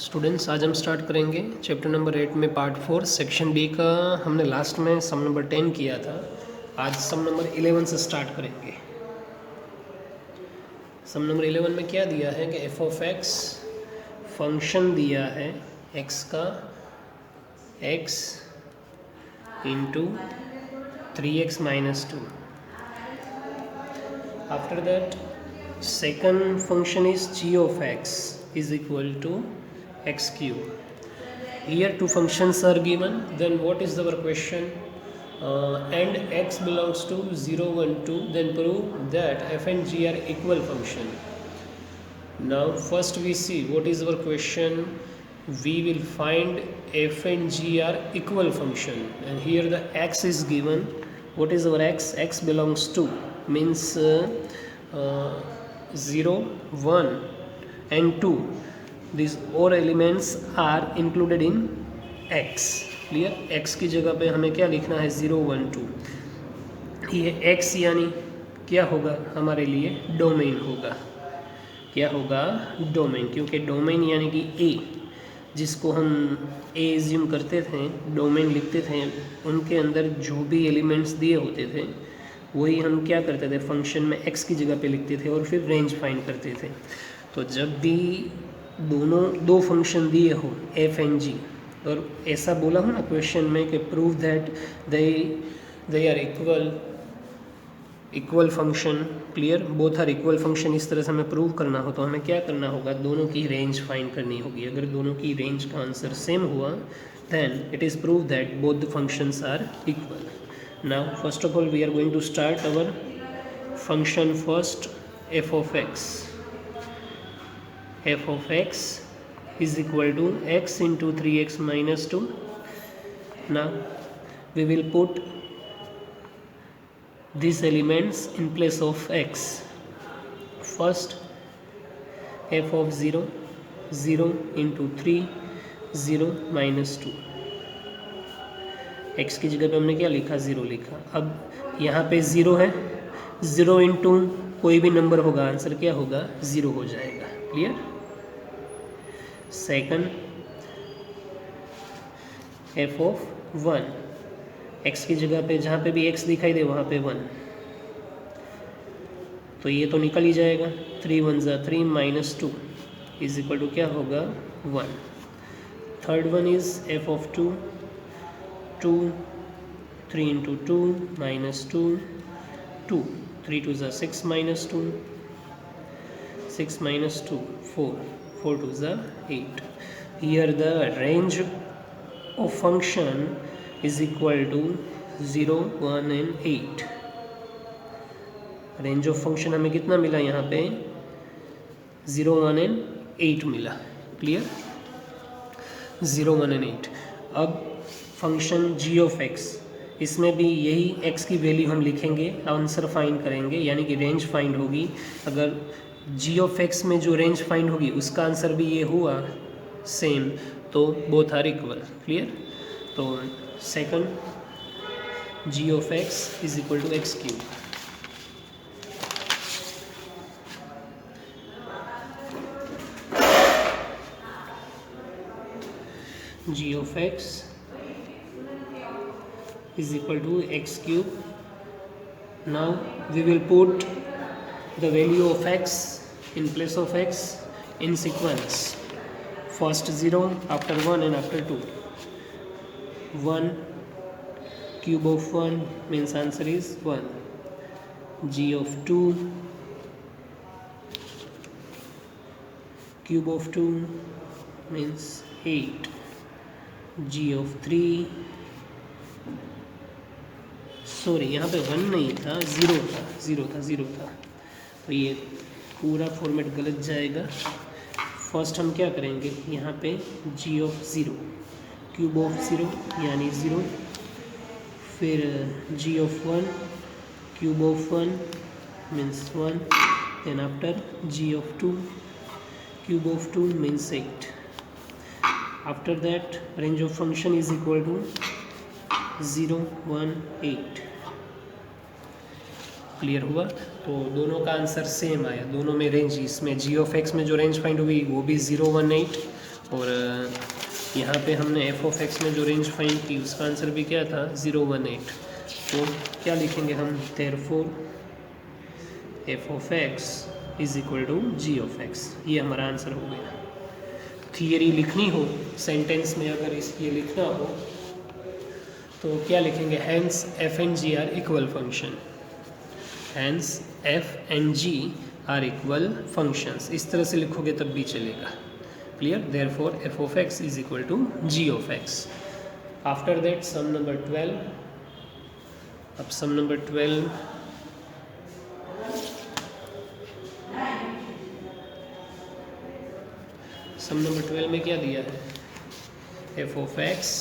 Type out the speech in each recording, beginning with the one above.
Students, आज हम start करेंगे चैप्टर नंबर 8 में पार्ट 4 सेक्शन डी का। हमने लास्ट में सम नंबर 10 किया था। आज सम नंबर 11 से स्टार्ट करेंगे। सम नंबर 11 में क्या दिया है कि एफ ऑफ एक्स फंक्शन दिया है एक्स का x into 3x minus 2। After that second function is g of x is equal to x cube. Here two functions are given. Then what is our question? And x belongs to 0, 1, 2. Then prove that f and g are equal function. Now first we see what is our question. We will find f and g are equal function, and here the x is given. What is our x? X belongs to means 0, 1 and 2. These all elements are included in x. Clear? x की जगह पे हमें क्या लिखना है? 0, 1, 2। ये x यानी क्या होगा? हमारे लिए डोमेन होगा। क्या होगा? डोमेन। क्योंकि डोमेन यानी कि a, जिसको हम a एज्यूम करते थे, डोमेन लिखते थे, उनके अंदर जो भी एलिमेंट्स दिए होते थे वही हम क्या करते थे? फंक्शन में x की जगह पे लिखते थे और फिर रेंज फाइंड करते थे। तो जब भी दो फंक्शन दिए हो f एंड g, और ऐसा बोला हो ना क्वेश्चन में कि prove that they are equal function, clear, both are equal function, इस तरह से हमें प्रूव करना हो तो हमें क्या करना होगा? दोनों की रेंज फाइंड करनी होगी। अगर दोनों की रेंज का आंसर सेम हुआ then it is prove that both the functions are equal. Now first of all we are going to start our function first, f of x. F of x is equal to x into 3x minus 2. Now we will put these elements in place of x. First f of 0, 0 into 3, 0 minus 2. x की जगह पे हमने क्या लिखा? 0 लिखा। अब यहाँ पे 0 है, 0 इंटू कोई भी नंबर होगा, आंसर क्या होगा? 0 हो जाएगा। Clear? Second f of 1, x की जगह पे जहाँ पे भी x दिखाई दे वहाँ पे 1, तो ये तो निकल ही जाएगा। 3 1 ज़ा 3 माइनस 2 इज इक्वल टू क्या होगा? 1। Third one is f of 2, 2, 3 into 2 minus 2, 2, 3 2 is 6 minus 2, 6 minus 2, 4, 4 2 is 8. Here the range of function is equal to 0, 1 and 8. Range of function हमें कितना मिला यहाँ पे? 0, 1 and 8 मिला। क्लियर? 0, 1 and 8। अब फंक्शन g ऑफ x, इसमें भी यही x की वैल्यू हम लिखेंगे, आंसर फाइंड करेंगे, यानी कि रेंज फाइंड होगी। अगर g ऑफ x में जो रेंज फाइंड होगी उसका आंसर भी ये हुआ सेम, तो बोथ आर इक्वल। क्लियर? तो second g of x is equal to X cube. g of x is equal to x cube. Now we will put the value of x in place of x in sequence. First 0, after 1 and after 2. 1 cube of 1 means answer is 1. G of 2 cube of 2 means 8. G of 3, sorry यहाँ पे 1 नहीं था, 0 था, तो ये पूरा format गलत जाएगा। फर्स्ट हम क्या करेंगे? यहाँ पे g ऑफ 0, क्यूब ऑफ 0 यानी 0, फिर g of 1, cube of 1 means 1, then after g of 2, cube of 2 means 8। After that range of function is equal to 0, 1, 8। Clear हुआ? तो दोनों का आंसर सेम आया, दोनों में रेंज, इसमें g ऑफ x में जो रेंज फाइंड हुई वो भी 0, 1, 8, और यहाँ पे हमने एफ ऑफ एक्स में जो रेंज फाइंड की उसका आंसर भी क्या था 018। तो क्या लिखेंगे हम, therefore f of x is equal to g of x. ये हमारा आंसर हो गया। थियरी लिखनी हो सेंटेंस में, अगर इस ये लिखना हो तो क्या लिखेंगे, hence f and g are equal function, hence f and g are equal functions. इस तरह से लिखोगे तब भी चलेगा। Clear, therefore f of x is equal to g of x. After that sum number 12। अब सम नंबर 12 सम नंबर 12 में क्या दिया है, f of x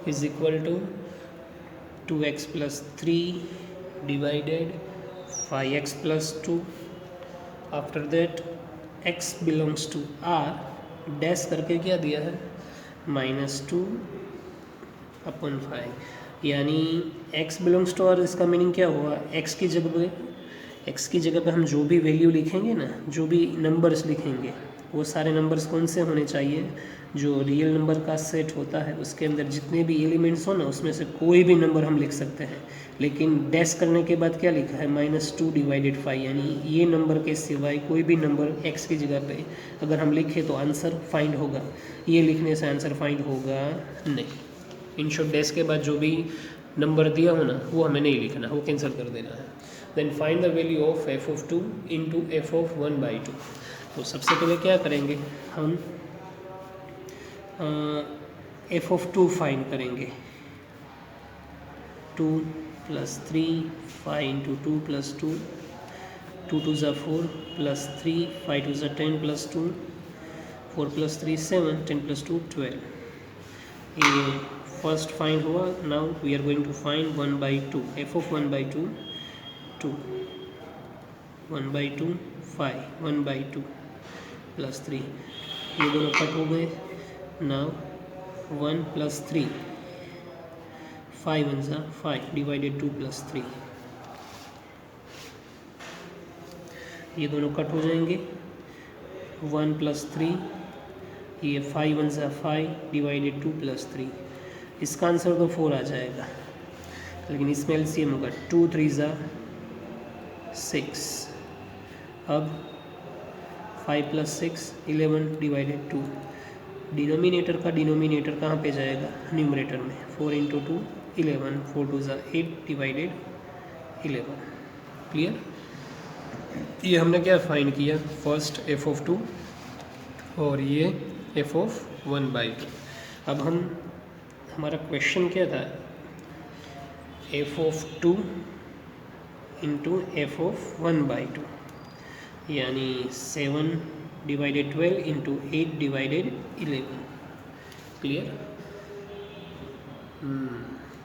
is equal to 2x plus 3 divided 5x plus 2। After that x belongs to r dash करके क्या दिया है, -2 upon 5, यानी x बिलोंग्स टू r। इसका मीनिंग क्या हुआ, x की जगह पे हम जो भी वैल्यू लिखेंगे ना, जो भी नंबर्स लिखेंगे, वो सारे नंबर्स कौन से होने चाहिए, जो रियल नंबर का सेट होता है उसके अंदर जितने भी एलिमेंट्स हो ना, उसमें से कोई भी नंबर हम लिख सकते हैं। लेकिन डैश करने के बाद क्या लिखा है, -2 डिवाइडेड 5, यानी ये नंबर के सिवाय कोई भी नंबर x की जगह पे अगर हम लिखें तो आंसर फाइंड होगा। ये लिखने से आंसर फाइंड होगा नहीं। इन शॉर्ट, डैश के बाद जो भी नंबर दिया हो ना, वो हमें नहीं लिखना, वो कैंसिल कर देना है। Then find the value of f of 2 into f of 1/2। तो सबसे पहले क्या करेंगे हम, एफ ऑफ 2 फाइंड करेंगे। 2 प्लस 3 5 इंटू 2 प्लस 2, 2 2 ज़ा 4 प्लस 3 5 2 ज़ा 10 प्लस 2, 4 प्लस 3 7 10 प्लस 2 12। ये फर्स्ट फाइंड हुआ। Now we are going to find 1/2, f of 1/2 2, 1/2 5, 1/2 plus 3, ये दोनों कट हो गए। नाउ 1 प्लस 3 5 1 ज़ा 5 डिवाइडेड 2 प्लस 3, ये दोनों कट हो जाएंगे। 1 प्लस 3, ये 5 1 ज़ा 5 डिवाइडेड 2 प्लस 3, इसका आंसर तो 4 आ जाएगा, लेकिन इसमें एलसीएम होगा 2 3 ज़ा 6। अब 5 प्लस 6 11 डिवाइडेड 2, डिनोमिनेटर का डिनोमिनेटर कहाँ पे जाएगा, न्यूमरेटर में। 4 इंटू 2 11, 4 2 ज़ा 8 डिवाइडेड 11। क्लियर, ये हमने क्या फाइंड किया, फर्स्ट एफ ऑफ 2 और ये एफ ऑफ 1/2। अब हमारा क्वेश्चन क्या था, F of 2 into f of 1/2, यानी 7 डिवाइडेड 12 इंटू 8 डिवाइडेड 11। क्लियर,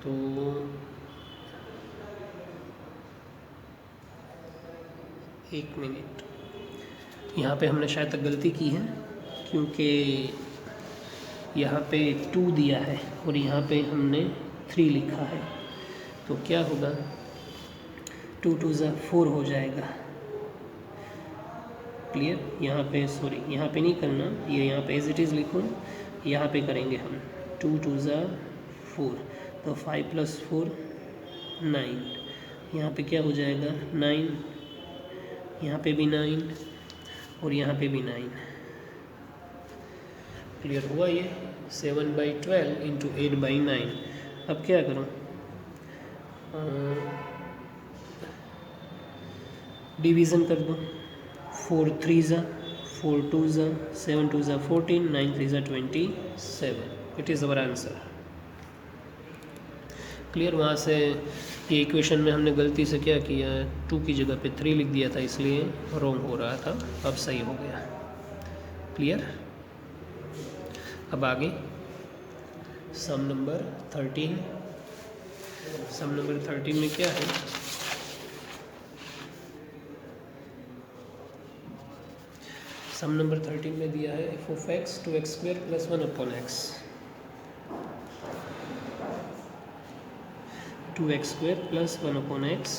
तो एक मिनट, यहाँ पे हमने शायद तक गलती की है, क्योंकि यहाँ पे 2 दिया है और यहाँ पे हमने 3 लिखा है। तो क्या होगा, 2 2 ज़ा 4 हो जाएगा। क्लियर, यहाँ पे सॉरी, यहाँ पे नहीं करना, ये यहाँ पे एज इट इज़ लिखूँ, यहाँ पे करेंगे हम 2 2 ज़ा 4, तो 5 प्लस 4 9, यहाँ पे क्या हो जाएगा 9, यहाँ पे भी 9 और यहाँ पे भी 9। क्लियर हुआ ये, 7/12 इंटू 8/9। अब क्या करूँ, डिवीज़न कर दो। 4 3 ज़ा 4 2 ज़ा 7 2 ज़ा 14, 9 3 ज़ा 27। It is our answer. Clear, वहाँ से ये इक्वेशन में हमने गलती से क्या किया, 2 की जगह पे 3 लिख दिया था, इसलिए रॉन्ग हो रहा था, अब सही हो गया। क्लियर, अब आगे सम नंबर 13। सम नंबर 13 में क्या है, सम नंबर 13 में दिया है f of x 2x² plus 1 upon x, 2x² plus 1 upon x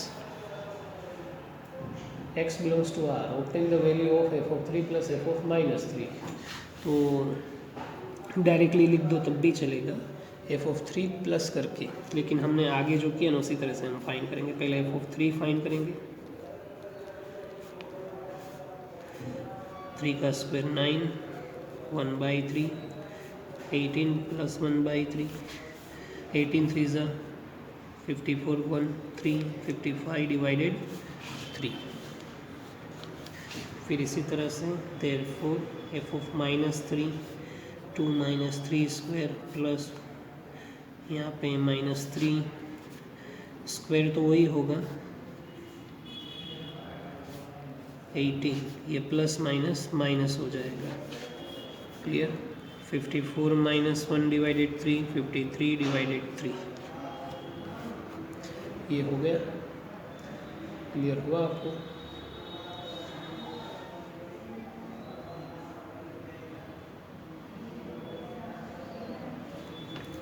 x belongs to r, obtain the value of f of 3 plus f of -3। तो डायरेक्टली लिख दो तब भी चलेगा, f ऑफ 3 प्लस करके, लेकिन हमने आगे जो किया ना उसी तरह से हम फाइंड करेंगे। पहले f ऑफ 3 फाइंड करेंगे, 3 का स्क्वायर 9, 1/3, 18 प्लस 1/3, 18 3 ज़ा 54, 1 3, 55 डिवाइडेड 3। फिर इसी तरह से therefore f of -3, 2 - 3 square plus यहाँ पे -3 स्क्वायर तो वही होगा 18, ये प्लस माइनस माइनस हो जाएगा। क्लियर? 54 - 1 डिवाइडेड 3, 53 डिवाइडेड 3, ये हो गया। क्लियर हुआ आपको?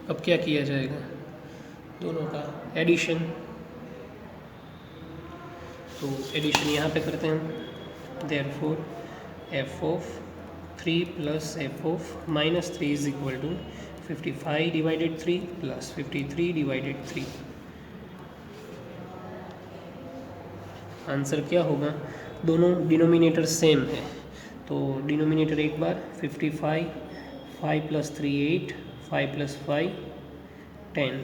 अब क्या किया जाएगा? दोनों का एडिशन। तो एडिशन यहाँ पे करते हैं। Therefore f of 3 plus f of -3 is equal to 55 divided 3 plus 53 divided 3। Answer क्या होगा? दोनों डिनोमिनेटर सेम है, तो डिनोमिनेटर एक बार 55, 5 + 3 8, 5 + 5 10,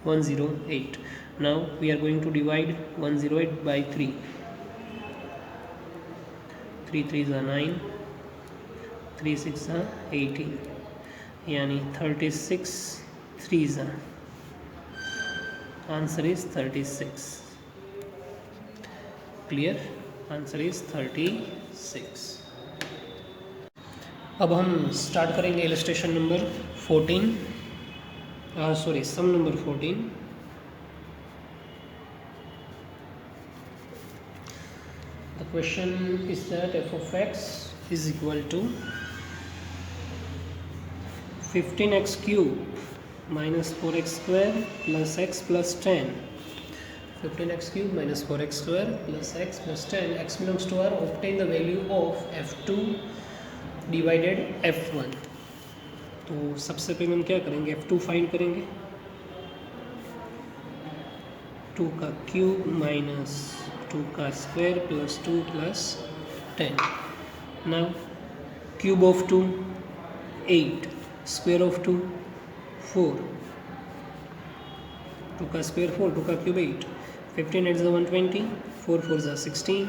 108। Now we are going to divide 108 by 3, 3 3 ज़ा 9, 3 6 ज़ा 18, यानी 36 3 ज़ा। Answer is 36। Clear? Answer is 36। अब हम स्टार्ट करेंगे illustration number 14, sum number 14। The question is that f of x is equal to 15x cube minus 4x square plus x plus 10. 15x cube minus 4x square plus x plus 10, x belongs to R, obtain the value of f2 divided f1। तो सबसे पहले हम क्या करेंगे? f2 find करेंगे। 2 का cube minus 2 का square plus 2 plus 10। Now cube of 2 8, square of 2 4, 2 का स्क्वायर 4, 2 का क्यूब 8, 15 8 ज़ा 120, 4 4 ज़ा 16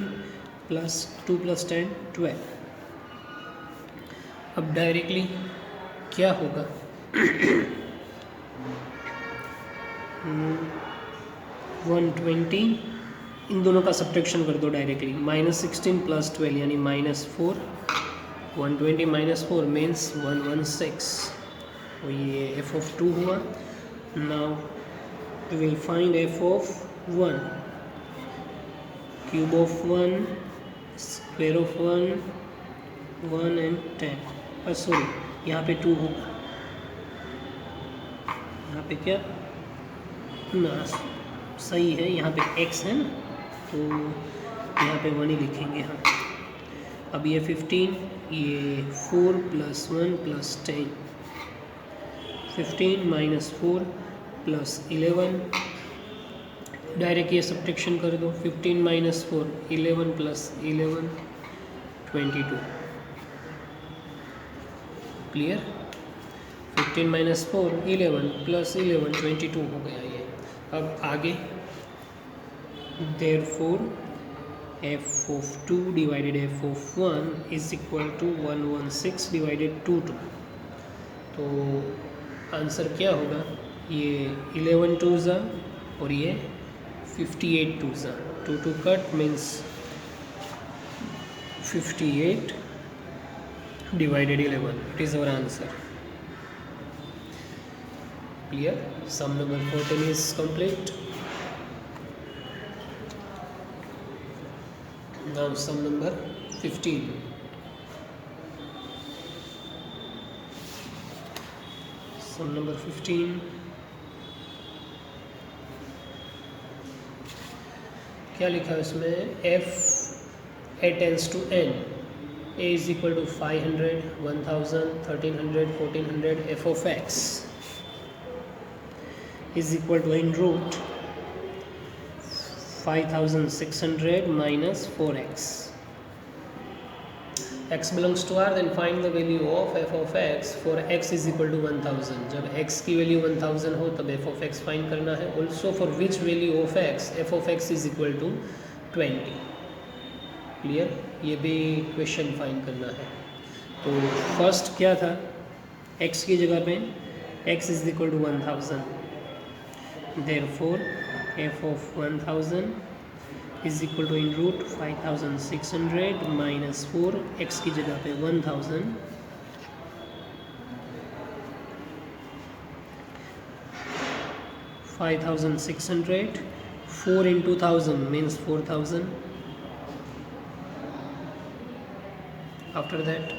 प्लस 2 प्लस 10 12। अब डायरेक्टली क्या होगा? 120, इन दोनों का सब्ट्रैक्शन कर दो डायरेक्टली। -16 प्लस 12 यानी -4, 120 - 4 मीन्स 116। तो ये f of 2 हुआ। नाउ वी विल फाइंड f of 1, cube of 1, square of 1, 1 and 10। Sorry, यहाँ पे 2 होगा, यहाँ पे क्या ना सही है, यहाँ पे x है ना, तो यहाँ पे 1 ही लिखेंगे हम। अब ये 15, ये 4 + 1 + 10, 15 - 4 + 11, डायरेक्ट ये सब्ट्रैक्शन कर दो। 15 - 4 11 + 11 22। क्लियर? 15 - 4 11 + 11 22 हो गया ये। अब आगे therefore f of 2 divided f of 1 is equal to 116 divided 2 2। तो आंसर क्या होगा? ये 11 2 ज़ा और ये 58 2 ज़ा, 2 2 cut means 58 divided 11। It is our answer. Clear? Sum number 14 is complete. Now sum number 15. Sum number 15. क्या लिखा है इसमें? f a tends to n, a is equal to 500, 1000, 1300, 1400, f of x is equal to in root 5600 minus 4x. x belongs to r, then find the value of f of x for x is equal to 1000. जब x की value 1000 हो तब f of x find करना है. Also for which value of x f of x is equal to 20. Clear, ये भी question find करना है. तो फर्स्ट क्या था, x की जगह पे x is equal to 1000, therefore f of 1000 is equal to in root 5600 minus 4, x की जगह पे 1000, $5,600, 4 into 1000 means 4000. After that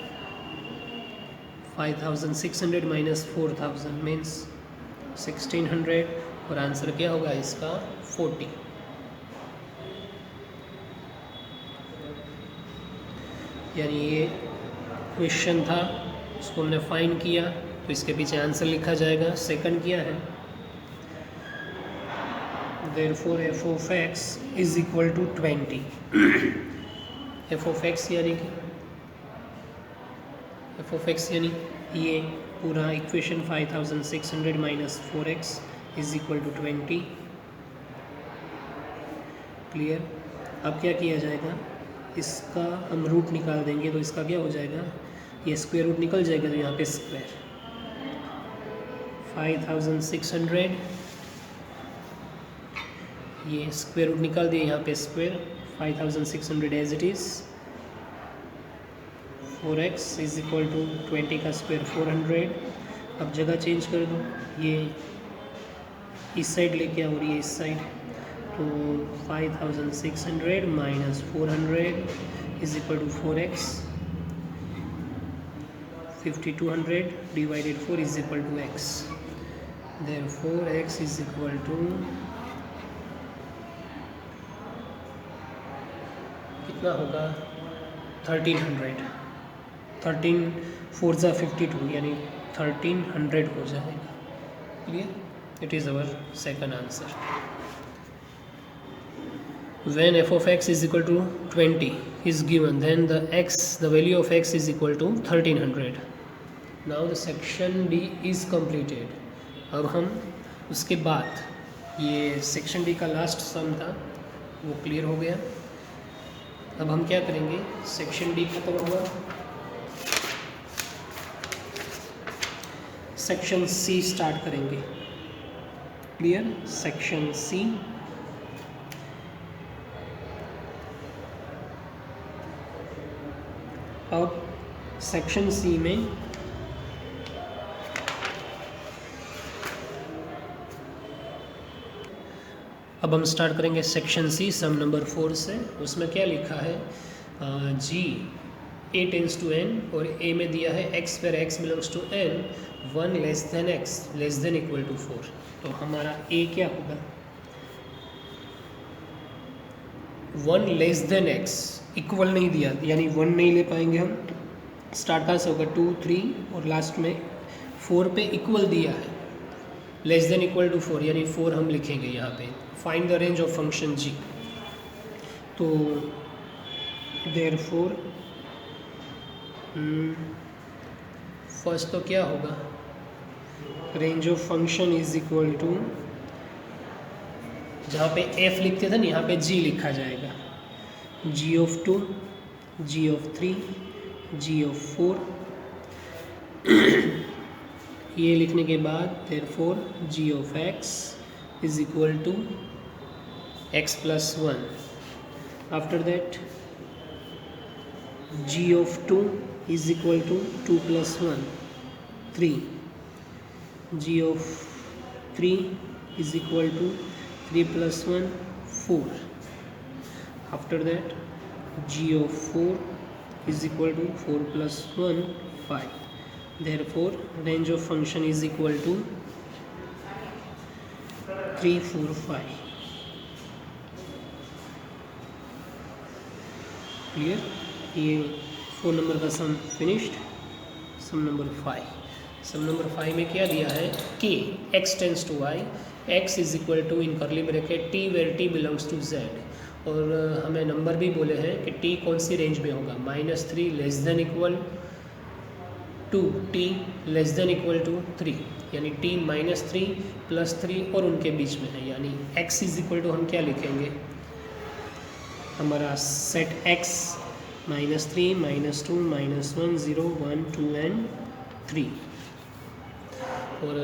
5600 minus 4000 means 1600, और आंसर क्या होगा इसका 40. यानी ये क्वेश्चन था, उसको हमने फाइंड किया तो इसके पीछे आंसर लिखा जाएगा. सेकंड क्या है, therefore f of x is equal to 20. f of x यानी कि f of x यानी ये पूरा equation 5600 minus 4x is equal to 20. Clear. अब क्या किया जाएगा, इसका हम रूट निकाल देंगे तो इसका क्या हो जाएगा, ये स्क्वायर रूट निकल जाएगा तो यहाँ पे स्क्वायर 5600, ये स्क्वायर रूट निकाल दिए, यहाँ पे square 5600 as it is. 4x is equal to 20 का स्क्वायर 400. अब जगह चेंज कर दो, ये इस साइड लेके आओ और ये इस साइड, तो 5600 minus 400 is equal to 4x. 5200 divided 4 is equal to x. Therefore x is equal to कितना होगा 1300. 13 4 जा 52 यानी 1300 हो जाएगा. Clear. It is our second answer. When f of x is equal to 20 is given, then the value of x is equal to 1300. Now the section D is completed. अब हम उसके बाद, ये सेक्शन D का last सम था वो clear हो गया. अब हम क्या करेंगे, सेक्शन D खत्म हुआ, सेक्शन C स्टार्ट करेंगे. क्लियर. सेक्शन C, अब सेक्शन सी में अब हम स्टार्ट करेंगे सेक्शन सी सम नंबर 4 से. उसमें क्या लिखा है, g a tends to n और a में दिया है x पर x belongs to n, 1 less than x less than equal to 4. तो हमारा a क्या होगा, 1 लेस देन x, इक्वल नहीं दिया यानी 1 नहीं ले पाएंगे हम. स्टार्ट कहाँ से होगा, 2 3 और लास्ट में 4 पे इक्वल दिया है, लेस देन इक्वल टू 4 यानी 4 हम लिखेंगे यहाँ पे. Find the range of function g. तो देयरफॉर फर्स्ट तो क्या होगा, range of function is equal to, जहाँ पे f लिखते थे ना यहाँ पे g लिखा जाएगा. g of 2, g of 3, g of 4. ये लिखने के बाद therefore g of x is equal to x plus 1. After that g of 2 is equal to 2 plus 1, 3. g of 3 is equal to 3 plus 1, 4. After that g of 4 is equal to 4 plus 1, 5. Therefore range of function is equal to 3 4 5. Clear. ये 4 number का सम finished. सम number 5 में क्या दिया है कि x tends to y, x is equal to in curly bracket t where t belongs to z, और हमें number भी बोले हैं कि t कौन सी रेंज में होगा, -3 less than equal to t less than equal to 3, यानी t -3 +3 और उनके बीच में है, यानी x इज इक्वल टू हम क्या लिखेंगे, हमारा सेट x -3 -2 -1 0 1 2 एंड 3, और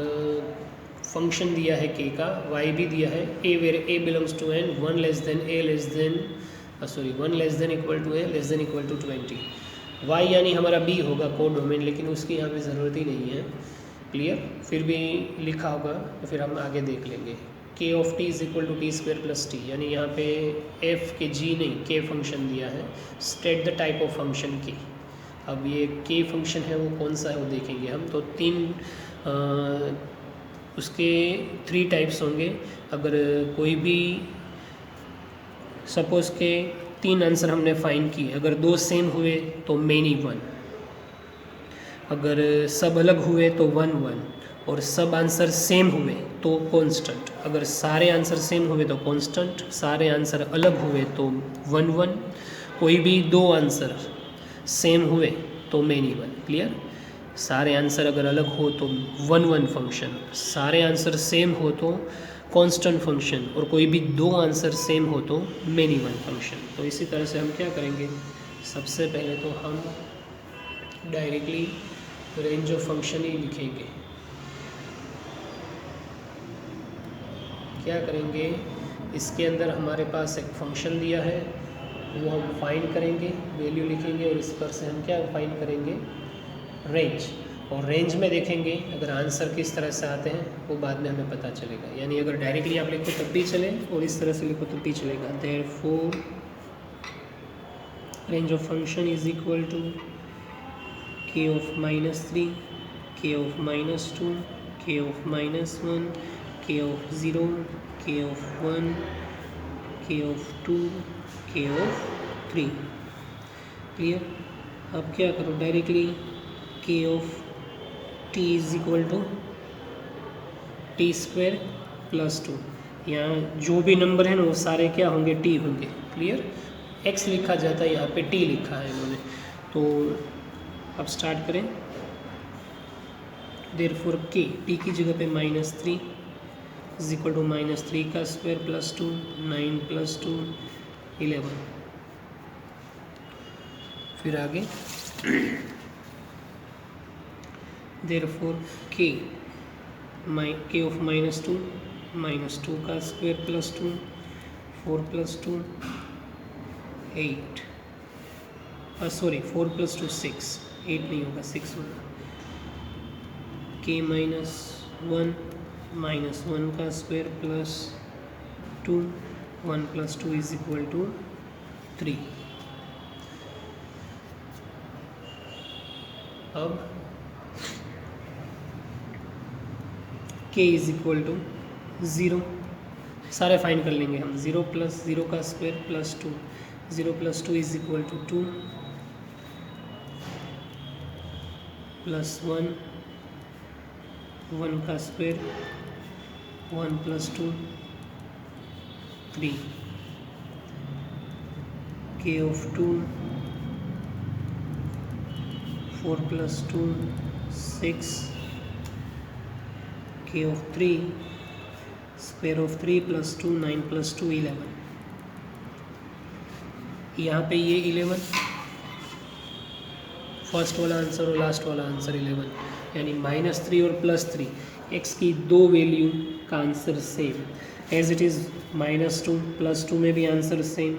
फंक्शन दिया है k का, y भी दिया है a where a belongs to n, 1 less than a less than 1 less than equal to a less than equal to 20, y यानी हमारा b होगा कोड डोमेन, लेकिन उसकी यहाँ पे ज़रूरत ही नहीं है, क्लियर। फिर भी लिखा होगा तो फिर हम आगे देख लेंगे। k of t is equal to t² plus t, यानी यहाँ पे f के g नहीं k फंक्शन दिया है, state the type of function k। अब ये k फंक्शन है वो कौन सा है वो देखेंगे हम, तो उसके 3 टाइप्स होंगे। अगर कोई भी सपोज़ के 3 आंसर हमने फाइंड किए, अगर 2 सेम हुए तो मेनी 1, अगर सब अलग हुए तो 1 1, और सब आंसर सेम हुए तो कांस्टेंट, अगर सारे आंसर सेम हुए तो कांस्टेंट, सारे आंसर अलग हुए तो 1 1, कोई भी 2 आंसर सेम हुए तो मेनी 1, क्लियर। सारे आंसर अगर अलग हो तो 1 1 फंक्शन, सारे आंसर सेम हो तो कांस्टेंट फंक्शन, और कोई भी 2 आंसर सेम हो तो मेनी 1 फंक्शन। तो इसी तरह से हम क्या करेंगे, सबसे पहले तो हम डायरेक्टली रेंज ऑफ फंक्शन ही लिखेंगे। क्या करेंगे, इसके अंदर हमारे पास एक फंक्शन दिया है, वो हम फाइंड करेंगे, वैल्यू लिखेंगे, और इस पर से हम क्या फाइंड करेंगे, रेंज। और रेंज में देखेंगे अगर आंसर किस तरह से आते हैं वो बाद में हमें पता चलेगा, यानी अगर डायरेक्टली आप लिखो तब भी चले और इस तरह से लिखो तब भी चलेगा। Therefore range of function is equal to k of -3, k of -2, k of -1, k of 0, k of 1, k of 2, k of 3, clear. अब क्या करो, directly k of t is equal to t² plus 2, यहाँ जो भी number है ना वो सारे क्या होंगे, t होंगे, क्लियर। x लिखा जाता है, यहाँ पे t लिखा है इन्होंने, तो अब स्टार्ट करें। देयरफॉर t की जगह पे -3 इज इक्वल टू -3 का स्क्वायर प्लस 2, 9 + 2 11, फिर आगे देयरफॉर k ऑफ -2 का स्क्वायर प्लस 2, 4 + 2 8, 4 + 2 6, 8 नहीं होगा 6 होगा। k -1 का square plus 2, 1 + 2 is equal to 3। अब k इज इक्वल टू 0, सारे फाइंड कर लेंगे हम। 0 + 0 का square plus 2, 0 + 2 is equal to 2, plus 1, 1 का square, 1 + 2 3, k of 2, 4 + 2 6, k of 3, square of 3 + 2 9 + 2 11, यहाँ पे ये 11 फर्स्ट वाला आंसर और लास्ट वाला आंसर 11, यानी -3 और +3, x की 2 वैल्यू का answer same, as it is -2 +2 में भी आंसर सेम,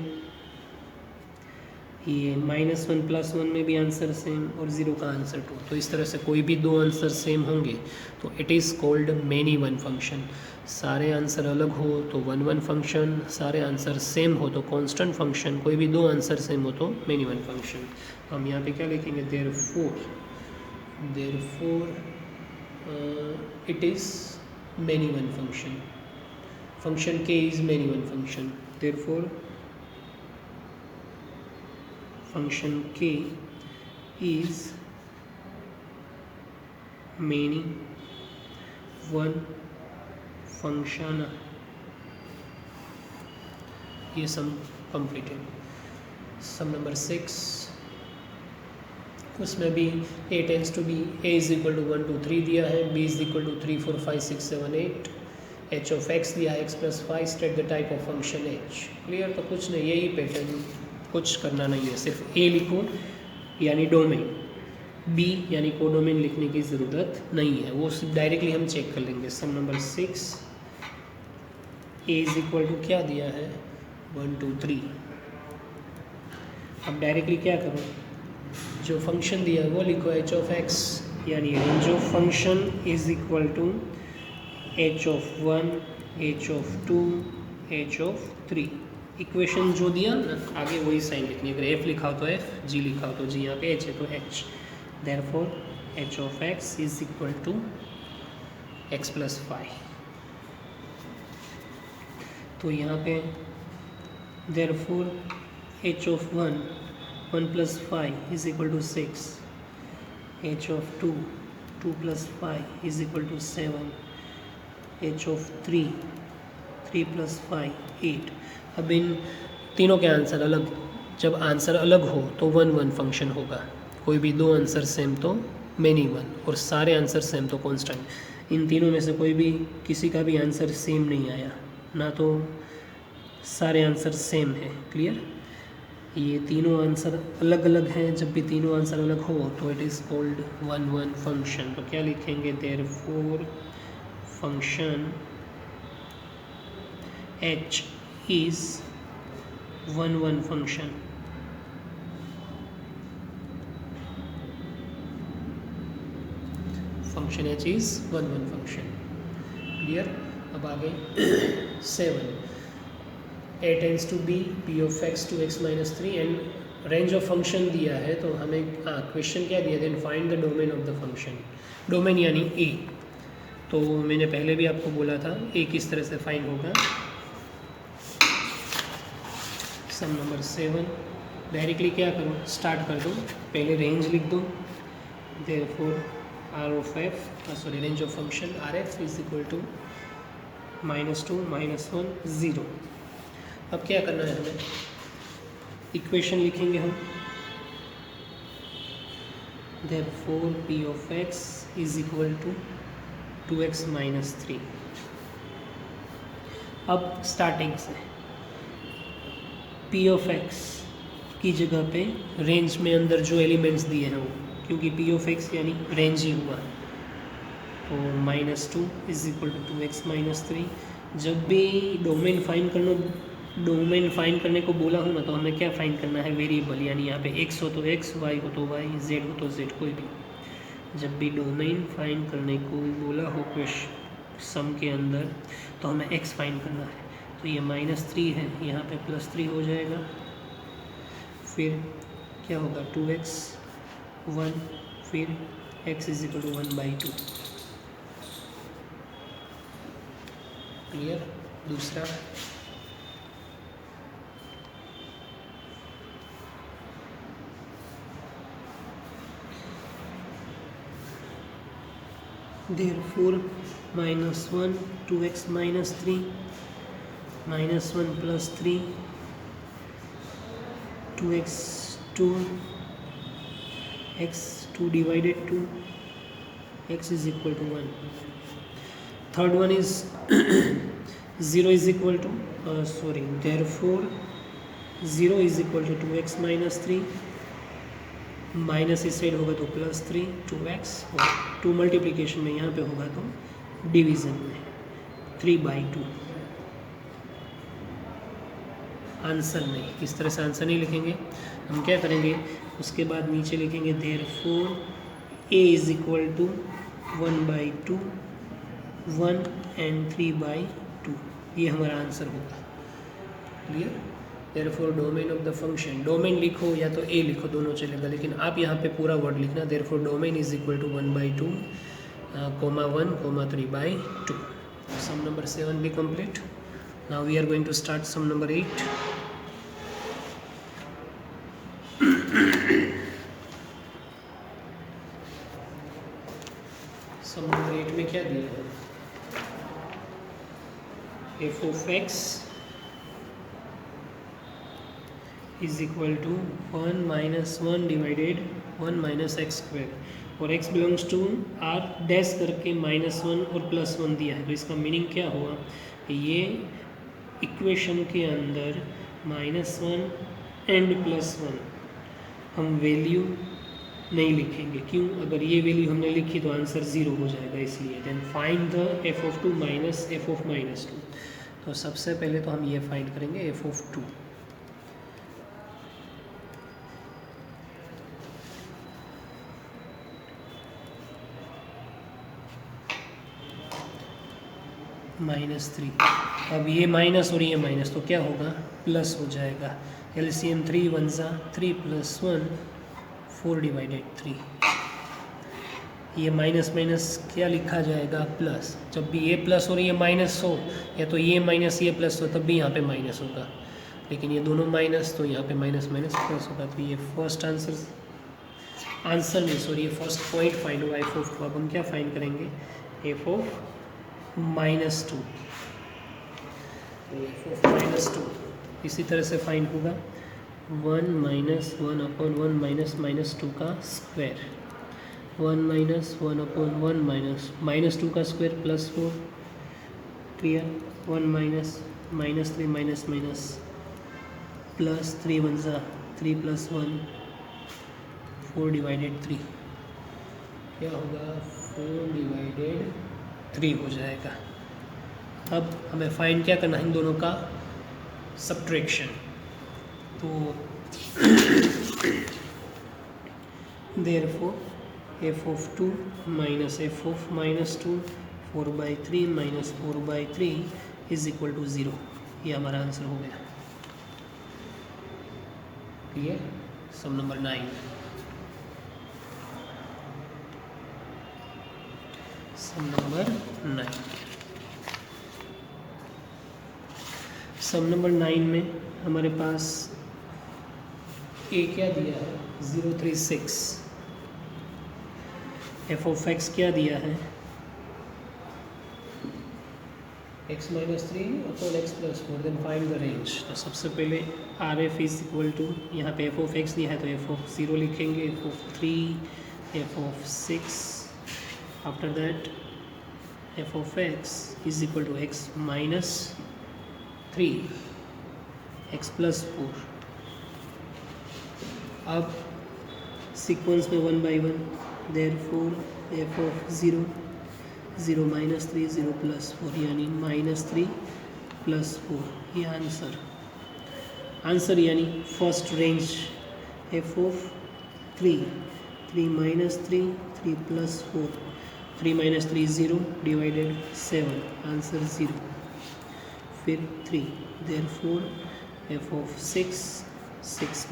ये -1 + 1 में भी आंसर सेम, और 0 का आंसर 2। तो इस तरह से कोई भी 2 आंसर सेम होंगे तो it is called many 1 function. सारे आंसर अलग हो तो 1 1 फंक्शन, सारे आंसर सेम हो तो कांस्टेंट फंक्शन, कोई भी 2 आंसर सेम हो तो मेनी 1 फंक्शन। हम यहाँ पे क्या लिखेंगे, therefore it is many 1 function, function k is many 1 function, therefore function k is many one function. ये सम कंप्लीटेड. सम नंबर 6, उसमें भी a tends to b, a is equal to 1 2 3 दिया है, b is equal to 3 4 5 6 7 8, h of x दिया है x+5, state the type of function h. Clear? तो कुछ नहीं, यही पैटर्न, कुछ करना नहीं है, सिर्फ a लिखो यानी डोमेन, b यानी कोडोमेन लिखने की ज़रूरत नहीं है, वो डायरेक्टली हम चेक कर लेंगे. Sum number 6, a is equal to क्या दिया है 1 2 3. अब डायरेक्टली क्या करो, जो फंक्शन दिया है वो लिखो h ऑफ x, यानी range of function is equal to h of 1 h of 2 h of 3. Equation जो दिया ना आगे वही साइन लिखनी है, अगर f लिखा हो तो f, g लिखा हो तो g, यहाँ पे h है तो h. Therefore h of x is equal to x+5. तो यहाँ पे therefore h of 1 1 + 5 is equal to 6, h of 2 2 + 5 is equal to 7, h of 3 3 + 5 8. अब इन तीनों के आंसर अलग, जब आंसर अलग हो तो 1 1 फंक्शन होगा, कोई भी दो आंसर सेम तो मेनी 1, और सारे आंसर सेम तो कांस्टेंट. इन तीनों में से कोई भी किसी का भी आंसर सेम नहीं आया, ना तो सारे आंसर सेम है. क्लियर? ये तीनों आंसर अलग अलग हैं, जब भी तीनों आंसर अलग हो तो इट इज़ कॉल्ड 1 1 फंक्शन. तो क्या लिखेंगे, therefore function h is 1 1 function. Function h is 1 1 function. Clear? अब आगे 7, a tends to b, p of x to x-3, and range of function दिया है तो हमें क्वेश्चन क्या दिया, then find the domain of the function. Domain यानी a. तो मैंने पहले भी आपको बोला था a किस तरह से फाइंड होगा. सम नंबर 7, डायरेक्टली क्या करो, स्टार्ट कर दो, पहले रेंज लिख दो. Therefore r of f, sorry range of function rf is equal to -2 -1 0. अब क्या करना है हमें, इक्वेशन लिखेंगे हम. Therefore p of x is equal to 2x - 3. अब स्टार्टिंग से p ऑफ x की जगह पे रेंज में अंदर जो एलिमेंट्स दिए हैं वो, क्योंकि p ऑफ x यानी रेंज ही हुआ, तो -2 इज इक्वल टू 2x - 3. जब भी डोमेन फाइंड करने को बोला हूँ ना, तो हमें क्या फाइंड करना है, वेरिएबल, यानी यहाँ पे x हो तो x, y हो तो y, z हो तो z, कोई भी. जब भी डोमेन फाइंड करने को बोला हो सम के अंदर, तो हमें x फाइंड करना है. तो ये -3 है, यहाँ पे +3 हो जाएगा. फिर क्या होगा, 2x 1, फिर x is equal to 1/2. Clear? दूसरा therefore -1 2x - 3 -1 + 3 2x 2 x 2 divided 2 x is equal to 1. Third one is 0 is equal to therefore 0 is equal to 2x - 3, minus इस साइड होगा तो +3 2x, और 2 मल्टीप्लिकेशन में यहाँ पे होगा तो डिवीज़न में 3/2. आंसर नहीं, इस तरह से आंसर नहीं लिखेंगे हम. क्या करेंगे, उसके बाद नीचे लिखेंगे therefore a is equal to 1/2 1 and 3/2. ये हमारा आंसर होगा. Clear? Therefore domain of the function, domain लिखो या तो a लिखो, दोनों चलेगा, लेकिन आप यहाँ पे पूरा वर्ड लिखना. Therefore domain is equal to 1/2 1 3/2. Sum number 7 be complete. Now we are going to start sum number 8. Sum number 8 में क्या दिया है, f of x is equal to 1 minus 1 divided 1 minus x square, और x belongs to r dash करके -1 और +1 दिया है। तो इसका मीनिंग क्या हुआ, ये इक्वेशन के अंदर -1 एंड +1 हम वैल्यू नहीं लिखेंगे, क्यों, अगर ये वैल्यू हमने लिखी तो आंसर 0 हो जाएगा, इसलिए then find the f of 2 minus f of -2। तो सबसे पहले तो हम ये फाइंड करेंगे एफ ऑफ 2। -3, अब ये माइनस और ये माइनस तो क्या होगा, प्लस हो जाएगा। LCM 3 × 1 = 3 + 1 4 divided 3। ये माइनस माइनस क्या लिखा जाएगा, प्लस। जब भी ये प्लस और ये माइनस हो, या तो ये माइनस ये प्लस हो, तब भी यहाँ पे माइनस होगा, लेकिन ये दोनों माइनस, तो यहाँ पे माइनस माइनस प्लस होगा। तो ये फर्स्ट आंसर नहीं, सॉरी, ये फर्स्ट पॉइंट फाइंड होगा एफ ऑफ 2। अब हम क्या फाइंड करेंगे, एफ ऑफ -2। एफ ऑफ -2 इसी तरह से फाइंड होगा 1 - 1/1 -2 का स्क्वायर, 1 - 1/1 -2 का स्क्वायर +4, क्लियर। 1 -3 प्लस 3 × 1 = 3 + 1 4 डिवाइडेड 3, क्या होगा, 4 डिवाइडेड 3 हो जाएगा। अब हमें फाइंड क्या करना है, इन दोनों का सब्ट्रैक्शन। तो therefore f of 2 minus f of -2 4/3 - 4/3 is equal to 0। ये हमारा आंसर हो गया, clear. Sum number 9, sum number 9। Sum number 9 में हमारे पास ए क्या दिया है, 036। एफ ऑफ एक्स क्या दिया है, x - 3/x+4, then find the range. तो सबसे पहले r f is equal to, यहाँ पे एफ ऑफ एक्स दिया है तो एफ ऑफ 0 लिखेंगे, f of 3, f of 6, after that f of x is equal to x - 3 x+4। अब सीक्वेंस में 1 by 1, देयरफॉर एफ ऑफ 0 0 - 3 0 +4, यानी -3 +4, ये आंसर यानी first range F of 3 3 - 3 3 +4, 3 - 3 0 divided 7, answer 0। फिर 3, therefore f of 6 6 -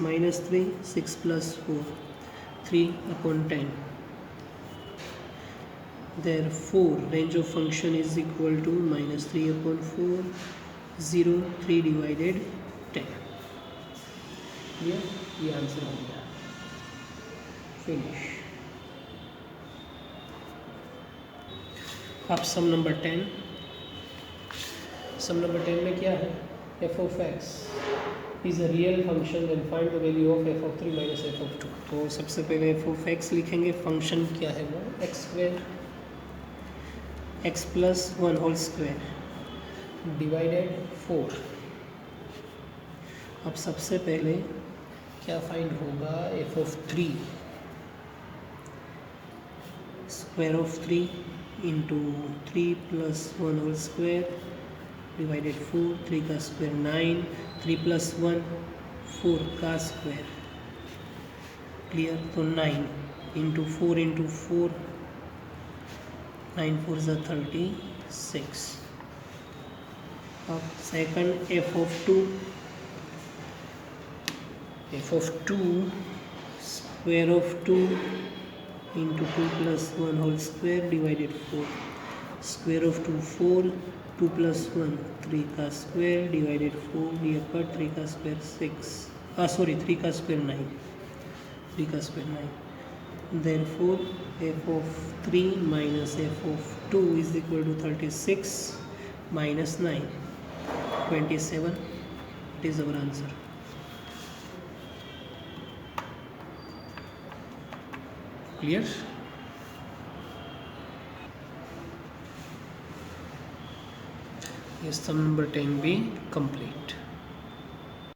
3 6 +4, 3/10, therefore range of function is equal to -3/4 0 3 divided 10। ये answer हो गया, finish. अब सम नंबर 10। सम नंबर 10 में क्या है, f of x is a real function, then find the value of f of 3 minus f of 2। तो सबसे पहले एफ ऑफ एक्स लिखेंगे, फंक्शन क्या है वो, x² x+1 whole square divided 4। अब सबसे पहले क्या फाइंड होगा, f of 3, square of 3 into 3 + 1 whole square divided 4, 3 का स्क्वायर 9, 3 + 1 4 का स्क्वायर, क्लियर। तो 9 इंटू 4 इंटू 4, 9 4 = 36। अब second f of 2, square of 2 into 2 + 1 whole square divided 4, square of 2 4, 2 + 1 3 का स्क्वायर डिवाइडेड 4, ये पर 3 का स्क्वायर 6, 3 का स्क्वायर 9। 3 का square 9. Therefore f of 3 minus f of 2 is equal to 36 minus 9, 27. It is our answer. Clear? Yes, sum number 10 be complete.